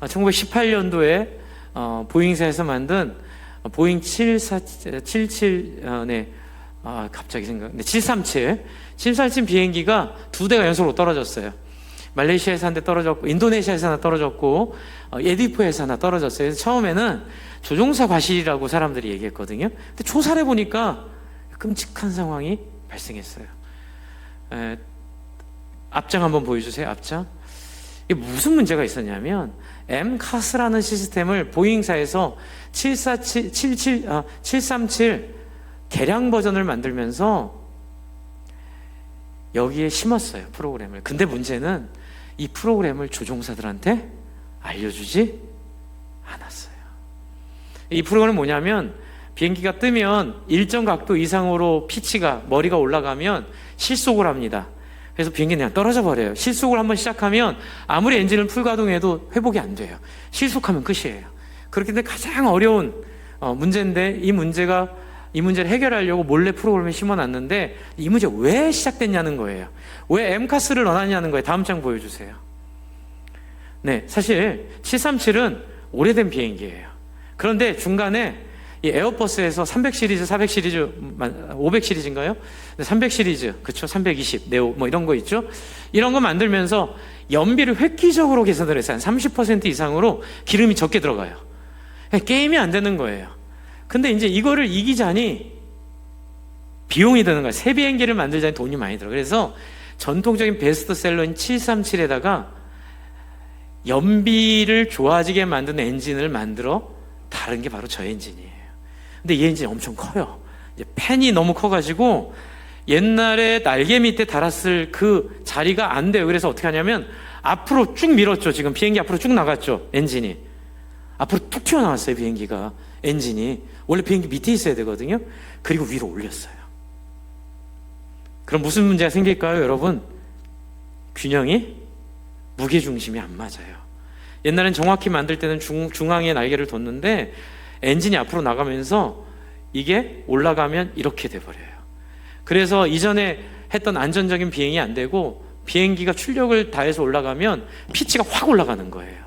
1918년도에 보잉사에서 만든 보잉 737, 갑자기 생각나네. 737 비행기가 2대가 연속으로 떨어졌어요. 말레이시아에서 한 대 떨어졌고, 인도네시아에서 하나 떨어졌고, 예디포에서 하나 떨어졌어요. 그래서 처음에는 조종사 과실이라고 사람들이 얘기했거든요. 근데 조사를 해보니까 끔찍한 상황이 발생했어요. 앞장 한번 보여주세요. 앞장. 이게 무슨 문제가 있었냐면, MCAS라는 시스템을 보잉사에서 737 개량 버전을 만들면서 여기에 심었어요, 프로그램을. 근데 문제는 이 프로그램을 조종사들한테 알려주지 않았어요. 이 프로그램은 뭐냐면, 비행기가 뜨면 일정 각도 이상으로 피치가, 머리가 올라가면 실속을 합니다. 그래서 비행기는 그냥 떨어져 버려요. 실속을 한번 시작하면 아무리 엔진을 풀가동해도 회복이 안 돼요. 실속하면 끝이에요. 그렇기 때문에 가장 어려운 문제인데, 이 문제를 해결하려고 몰래 프로그램을 심어놨는데, 이 문제 왜 시작됐냐는 거예요. 왜 MCAS를 넣어놨냐는 거예요. 다음 장 보여주세요. 네, 사실 737은 오래된 비행기예요. 그런데 중간에 이 에어버스에서 300 시리즈, 400 시리즈, 500 시리즈인가요? 300 시리즈, 그쵸? 320, 네오, 뭐 이런 거 있죠? 이런 거 만들면서 연비를 획기적으로 계산을 했어요. 한 30% 이상으로 기름이 적게 들어가요. 게임이 안 되는 거예요. 근데 이제 이거를 이기자니 비용이 드는 거예요. 새 비행기를 만들자니 돈이 많이 들어. 그래서 전통적인 베스트셀러인 737에다가 연비를 좋아지게 만드는 엔진을 만들어 다른 게 바로 저 엔진이에요. 근데 이 엔진이 엄청 커요. 이제 팬이 너무 커가지고 옛날에 날개 밑에 달았을 그 자리가 안 돼요. 그래서 어떻게 하냐면 앞으로 쭉 밀었죠. 지금 비행기 앞으로 쭉 나갔죠. 엔진이 앞으로 툭 튀어나왔어요. 비행기가, 엔진이. 원래 비행기 밑에 있어야 되거든요. 그리고 위로 올렸어요. 그럼 무슨 문제가 생길까요, 여러분? 균형이, 무게중심이 안 맞아요. 옛날엔 정확히 만들 때는 중앙에 날개를 뒀는데 엔진이 앞으로 나가면서 이게 올라가면 이렇게 돼버려요. 그래서 이전에 했던 안전적인 비행이 안 되고, 비행기가 출력을 다해서 올라가면 피치가 확 올라가는 거예요.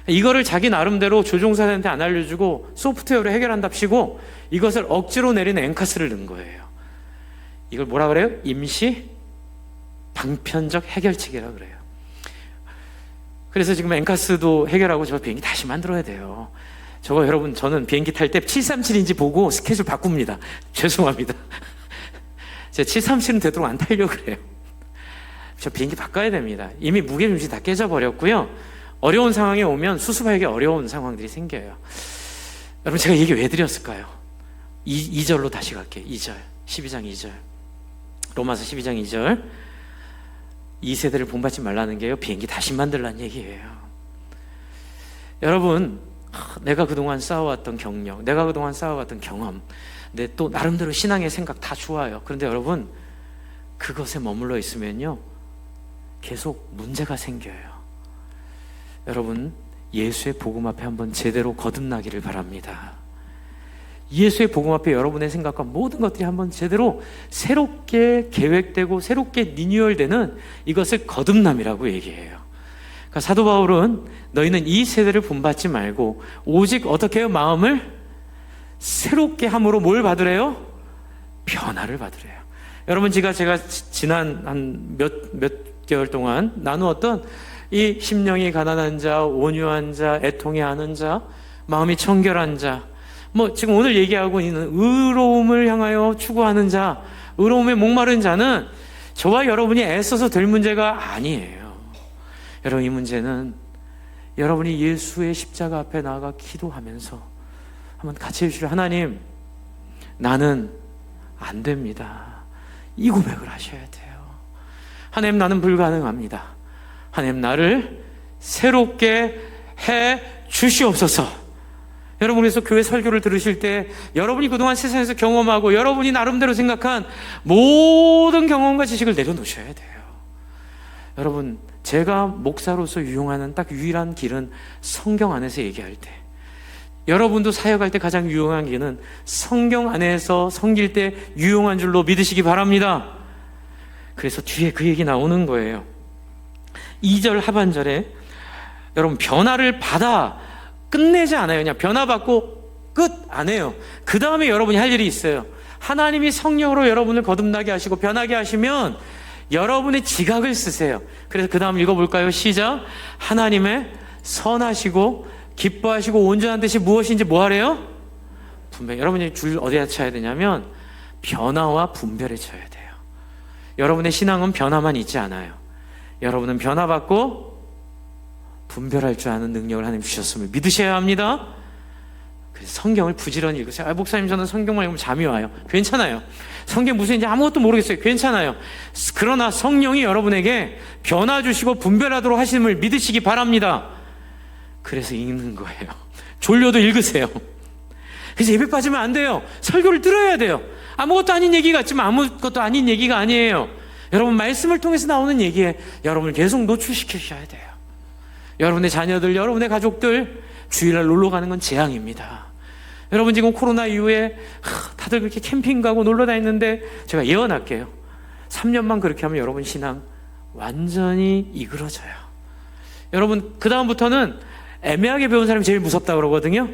이거를 자기 나름대로 조종사한테 안 알려주고 소프트웨어로 해결한답시고 이것을 억지로 내리는 MCAS를 넣은 거예요. 이걸 뭐라 그래요? 임시 방편적 해결책이라고 그래요. 그래서 지금 MCAS도 해결하고 저 비행기 다시 만들어야 돼요. 저거 여러분, 저는 비행기 탈 때 737인지 보고 스케줄 바꿉니다. 죄송합니다. 제가 737은 되도록 안 타려고 그래요. 저 비행기 바꿔야 됩니다. 이미 무게중심이 다 깨져버렸고요. 어려운 상황에 오면 수습하기 어려운 상황들이 생겨요. 여러분, 제가 얘기 왜 드렸을까요? 2절로 다시 갈게요. 2절, 12장 2절. 로마서 12장 2절. 이 세대를 본받지 말라는 게요, 비행기 다시 만들라는 얘기예요. 여러분, 내가 그동안 쌓아왔던 경력, 내가 그동안 쌓아왔던 경험, 내 또 나름대로 신앙의 생각 다 좋아요. 그런데 여러분, 그것에 머물러 있으면요 계속 문제가 생겨요. 여러분, 예수의 복음 앞에 한번 제대로 거듭나기를 바랍니다. 예수의 복음 앞에 여러분의 생각과 모든 것들이 한번 제대로 새롭게 계획되고 새롭게 리뉴얼되는 이것을 거듭남이라고 얘기해요. 그러니까 사도 바울은 너희는 이 세대를 본받지 말고 오직 어떻게 해요? 마음을 새롭게 함으로 뭘 받으래요? 변화를 받으래요. 여러분, 제가 지난 한 몇 개월 동안 나누었던 이 심령이 가난한 자, 온유한 자, 애통해 하는 자, 마음이 청결한 자, 지금 오늘 얘기하고 있는 의로움을 향하여 추구하는 자, 의로움에 목마른 자는 저와 여러분이 애써서 될 문제가 아니에요. 여러분, 이 문제는 여러분이 예수의 십자가 앞에 나아가 기도하면서 한번 같이 해주시죠. 하나님, 나는 안 됩니다. 이 고백을 하셔야 돼요. 하나님, 나는 불가능합니다. 하나님, 나를 새롭게 해 주시옵소서. 여러분, 그래서 교회 설교를 들으실 때 여러분이 그동안 세상에서 경험하고 여러분이 나름대로 생각한 모든 경험과 지식을 내려놓으셔야 돼요. 여러분, 제가 목사로서 유용하는 딱 유일한 길은 성경 안에서 얘기할 때, 여러분도 사역할 때 가장 유용한 길은 성경 안에서 섬길 때 유용한 줄로 믿으시기 바랍니다. 그래서 뒤에 그 얘기 나오는 거예요. 2절 하반절에 여러분, 변화를 받아 끝내지 않아요. 그냥 변화받고 끝 안 해요. 그 다음에 여러분이 할 일이 있어요. 하나님이 성령으로 여러분을 거듭나게 하시고 변하게 하시면 여러분의 지각을 쓰세요. 그래서 그 다음 읽어볼까요? 시작. 하나님의 선하시고 기뻐하시고 온전한 뜻이 무엇인지 뭐 하래요? 분별. 여러분이 줄 어디다 쳐야 되냐면 변화와 분별에 쳐야 돼요. 여러분의 신앙은 변화만 있지 않아요. 여러분은 변화받고 분별할 줄 아는 능력을 하나님 주셨음을 믿으셔야 합니다. 그래서 성경을 부지런히 읽으세요. 목사님, 저는 성경만 읽으면 잠이 와요. 괜찮아요. 성경 무슨인지 아무것도 모르겠어요. 괜찮아요. 그러나 성령이 여러분에게 변화 주시고 분별하도록 하심을 믿으시기 바랍니다. 그래서 읽는 거예요. 졸려도 읽으세요. 그래서 예배 빠지면 안 돼요. 설교를 들어야 돼요. 아무것도 아닌 얘기 같지만 아무것도 아닌 얘기가 아니에요. 여러분, 말씀을 통해서 나오는 얘기에 여러분을 계속 노출시키셔야 돼요. 여러분의 자녀들, 여러분의 가족들 주일날 놀러 가는 건 재앙입니다. 여러분, 지금 코로나 이후에 다들 그렇게 캠핑 가고 놀러 다니는데 제가 예언할게요. 3년만 그렇게 하면 여러분 신앙 완전히 이그러져요. 여러분, 그 다음부터는 애매하게 배운 사람이 제일 무섭다고 그러거든요.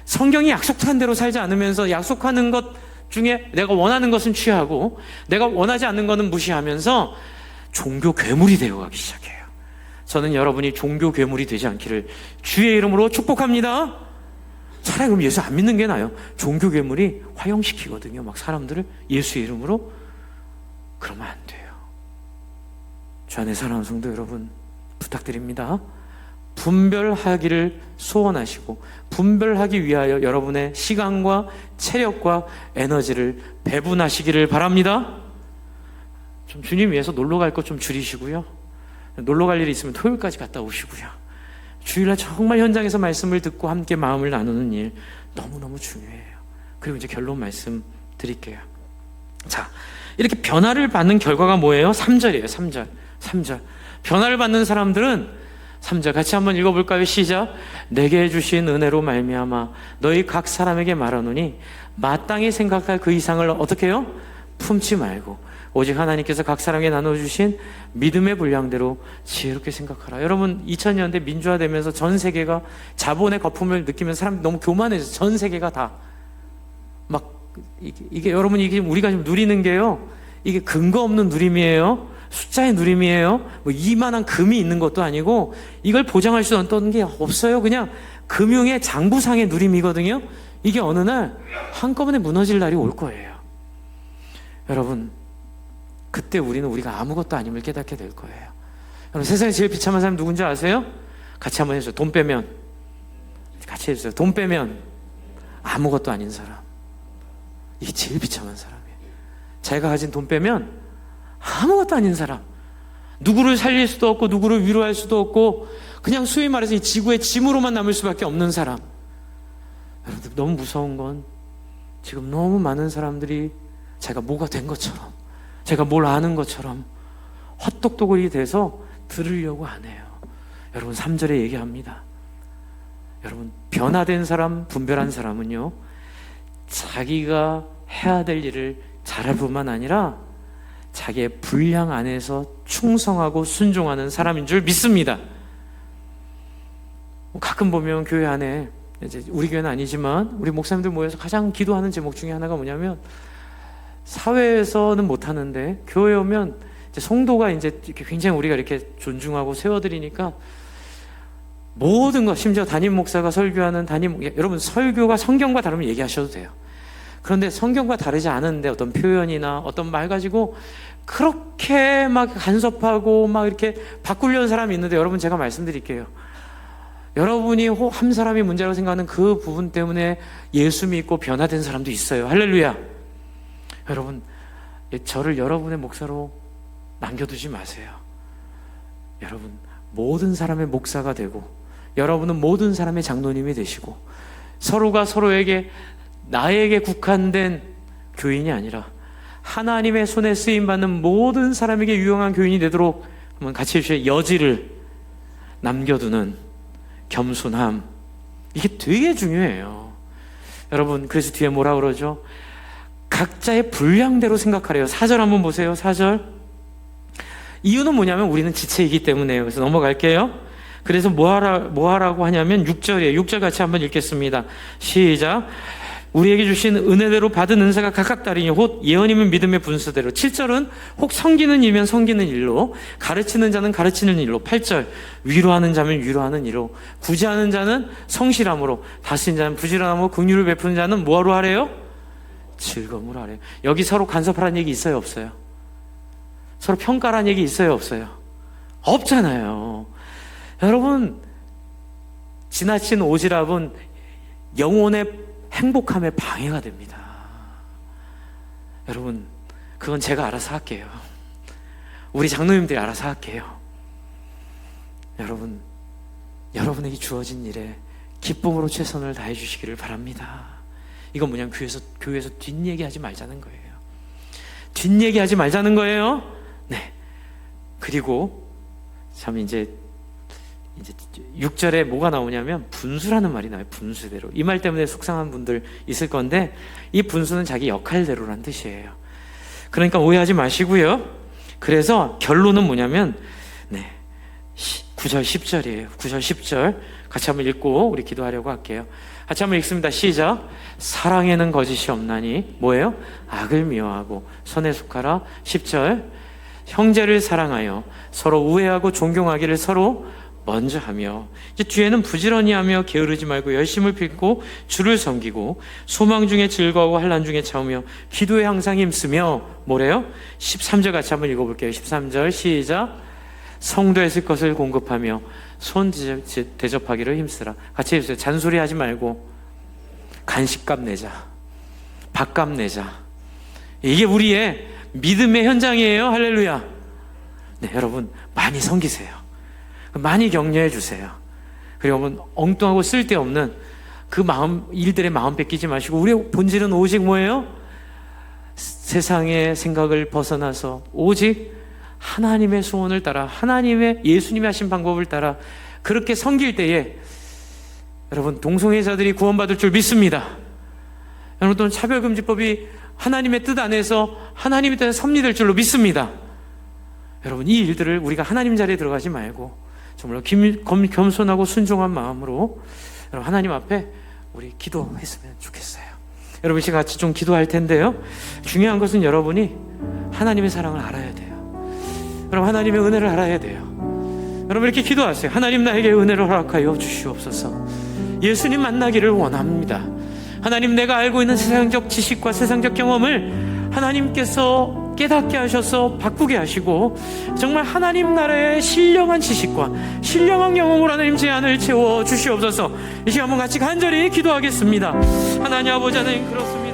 성경이 약속한 대로 살지 않으면서 약속하는 것 중에 내가 원하는 것은 취하고 내가 원하지 않는 것은 무시하면서 종교 괴물이 되어가기 시작해요. 저는 여러분이 종교 괴물이 되지 않기를 주의 이름으로 축복합니다. 차라리 그럼 예수 안 믿는 게 나아요. 종교 괴물이 화형시키거든요. 막 사람들을 예수의 이름으로. 그러면 안 돼요. 주 안에 사랑하는 성도 여러분, 부탁드립니다. 분별하기를 소원하시고 분별하기 위하여 여러분의 시간과 체력과 에너지를 배분하시기를 바랍니다. 좀 주님 위해서 놀러 갈 것 좀 줄이시고요. 놀러 갈 일이 있으면 토요일까지 갔다 오시고요. 주일날 정말 현장에서 말씀을 듣고 함께 마음을 나누는 일 너무너무 중요해요. 그리고 이제 결론 말씀 드릴게요. 자, 이렇게 변화를 받는 결과가 뭐예요? 3절이에요. 3절. 변화를 받는 사람들은 3절 같이 한번 읽어볼까요? 시작. 내게 주신 은혜로 말미암아 너희 각 사람에게 말하노니 마땅히 생각할 그 이상을 어떻게 해요? 품지 말고 오직 하나님께서 각 사람에게 나눠주신 믿음의 분량대로 지혜롭게 생각하라. 여러분, 2000년대 민주화되면서 전 세계가 자본의 거품을 느끼면서 사람들이 너무 교만해져서 전 세계가 다 막 이게 여러분, 이게 우리가 지금 누리는 게요, 이게 근거 없는 누림이에요. 숫자의 누림이에요. 뭐 이만한 금이 있는 것도 아니고 이걸 보장할 수 없는 게 없어요. 그냥 금융의 장부상의 누림이거든요. 이게 어느 날 한꺼번에 무너질 날이 올 거예요. 여러분, 그때 우리가 아무것도 아님을 깨닫게 될 거예요. 여러분, 세상에 제일 비참한 사람 누군지 아세요? 같이 한번 해주세요. 돈 빼면. 같이 해주세요. 돈 빼면 아무것도 아닌 사람. 이게 제일 비참한 사람이에요. 자기가 가진 돈 빼면 아무것도 아닌 사람, 누구를 살릴 수도 없고 누구를 위로할 수도 없고 그냥 소위 말해서 이 지구의 짐으로만 남을 수밖에 없는 사람. 여러분들, 너무 무서운 건 지금 너무 많은 사람들이 제가 뭐가 된 것처럼, 제가 뭘 아는 것처럼 헛똑똑이 돼서 들으려고 안 해요. 여러분, 3절에 얘기합니다. 여러분, 변화된 사람, 분별한 사람은요, 자기가 해야 될 일을 잘할 뿐만 아니라 자기의 분량 안에서 충성하고 순종하는 사람인 줄 믿습니다. 가끔 보면 교회 안에, 이제 우리 교회는 아니지만 우리 목사님들 모여서 가장 기도하는 제목 중에 하나가 뭐냐면, 사회에서는 못하는데 교회 오면 이제 성도가 이제 굉장히 우리가 이렇게 존중하고 세워드리니까 모든 것, 심지어 담임 목사가 설교하는 여러분, 설교가 성경과 다르면 얘기하셔도 돼요. 그런데 성경과 다르지 않은데 어떤 표현이나 어떤 말 가지고 그렇게 막 간섭하고 막 이렇게 바꾸려는 사람이 있는데, 여러분, 제가 말씀드릴게요. 여러분이 한 사람이 문제라고 생각하는 그 부분 때문에 예수 믿고 변화된 사람도 있어요. 할렐루야. 여러분, 저를 여러분의 목사로 남겨두지 마세요. 여러분, 모든 사람의 목사가 되고 여러분은 모든 사람의 장로님이 되시고, 서로가 서로에게 나에게 국한된 교인이 아니라 하나님의 손에 쓰임받는 모든 사람에게 유용한 교인이 되도록 한번 같이 해주세요. 여지를 남겨두는 겸손함, 이게 되게 중요해요. 여러분, 그래서 뒤에 뭐라 그러죠? 각자의 분량대로 생각하래요. 4절 한번 보세요. 4절. 이유는 뭐냐면 우리는 지체이기 때문에요. 그래서 넘어갈게요. 그래서 뭐 하라고 하냐면 6절이에요. 6절 같이 한번 읽겠습니다. 시작. 우리에게 주신 은혜대로 받은 은사가 각각 다르니 곧 예언이면 믿음의 분수대로. 7절은 혹 섬기는 이면 섬기는 일로, 가르치는 자는 가르치는 일로. 8절 위로하는 자면 위로하는 일로, 구제하는 자는 성실함으로, 다스린 자는 부지런함으로, 긍휼을 베푸는 자는 뭐하러 하래요? 즐거움으로 하래요. 여기 서로 간섭하라는 얘기 있어요, 없어요? 서로 평가라는 얘기 있어요, 없어요? 없잖아요. 여러분, 지나친 오지랖은 영혼의 행복함에 방해가 됩니다. 여러분, 그건 제가 알아서 할게요. 우리 장로님들이 알아서 할게요. 여러분, 여러분에게 주어진 일에 기쁨으로 최선을 다해 주시기를 바랍니다. 이건 뭐냐면 교회에서 뒷얘기하지 말자는 거예요. 뒷얘기하지 말자는 거예요. 네. 그리고 참 이제 6절에 뭐가 나오냐면 분수라는 말이 나와요. 분수대로. 이 말 때문에 속상한 분들 있을 건데, 이 분수는 자기 역할대로란 뜻이에요. 그러니까 오해하지 마시고요. 그래서 결론은 뭐냐면 9절 10절이에요. 9절 10절 같이 한번 읽고 우리 기도하려고 할게요. 같이 한번 읽습니다. 시작. 사랑에는 거짓이 없나니 뭐예요? 악을 미워하고 선에 속하라. 10절 형제를 사랑하여 서로 우애하고 존경하기를 서로 먼저 하며, 이제 뒤에는 부지런히 하며 게으르지 말고 열심을 빌고 주를 섬기고 소망 중에 즐거워하고 환난 중에 참으며 기도에 항상 힘쓰며 뭐래요? 13절 같이 한번 읽어볼게요. 13절 시작. 성도에 쓸 것을 공급하며 손 대접하기를 힘쓰라. 같이 해주세요. 잔소리하지 말고 간식값 내자, 밥값 내자. 이게 우리의 믿음의 현장이에요. 할렐루야. 네, 여러분 많이 섬기세요. 많이 격려해 주세요. 그리고 여러분, 엉뚱하고 쓸데없는 그 일들에 마음 뺏기지 마시고, 우리의 본질은 오직 뭐예요? 세상의 생각을 벗어나서 오직 하나님의 소원을 따라, 하나님의 예수님이 하신 방법을 따라 그렇게 섬길 때에 여러분, 동성애자들이 구원받을 줄 믿습니다. 여러분, 또 차별금지법이 하나님의 뜻 안에서 하나님의 뜻에 섭리될 줄로 믿습니다. 여러분, 이 일들을 우리가 하나님 자리에 들어가지 말고 정말 겸손하고 순종한 마음으로 여러분 하나님 앞에 우리 기도했으면 좋겠어요. 여러분, 시간 같이 좀 기도할 텐데요. 중요한 것은 여러분이 하나님의 사랑을 알아야 돼요. 여러분, 하나님의 은혜를 알아야 돼요. 여러분, 이렇게 기도하세요. 하나님, 나에게 은혜를 허락하여 주시옵소서. 예수님 만나기를 원합니다. 하나님, 내가 알고 있는 세상적 지식과 세상적 경험을 하나님께서 깨닫게 하셔서 바꾸게 하시고, 정말 하나님 나라의 신령한 지식과 신령한 경험으로 하나님 제 안을 채워 주시옵소서. 이 시간 한번 같이 간절히 기도하겠습니다. 하나님 아버지, 하나님 그렇습니다.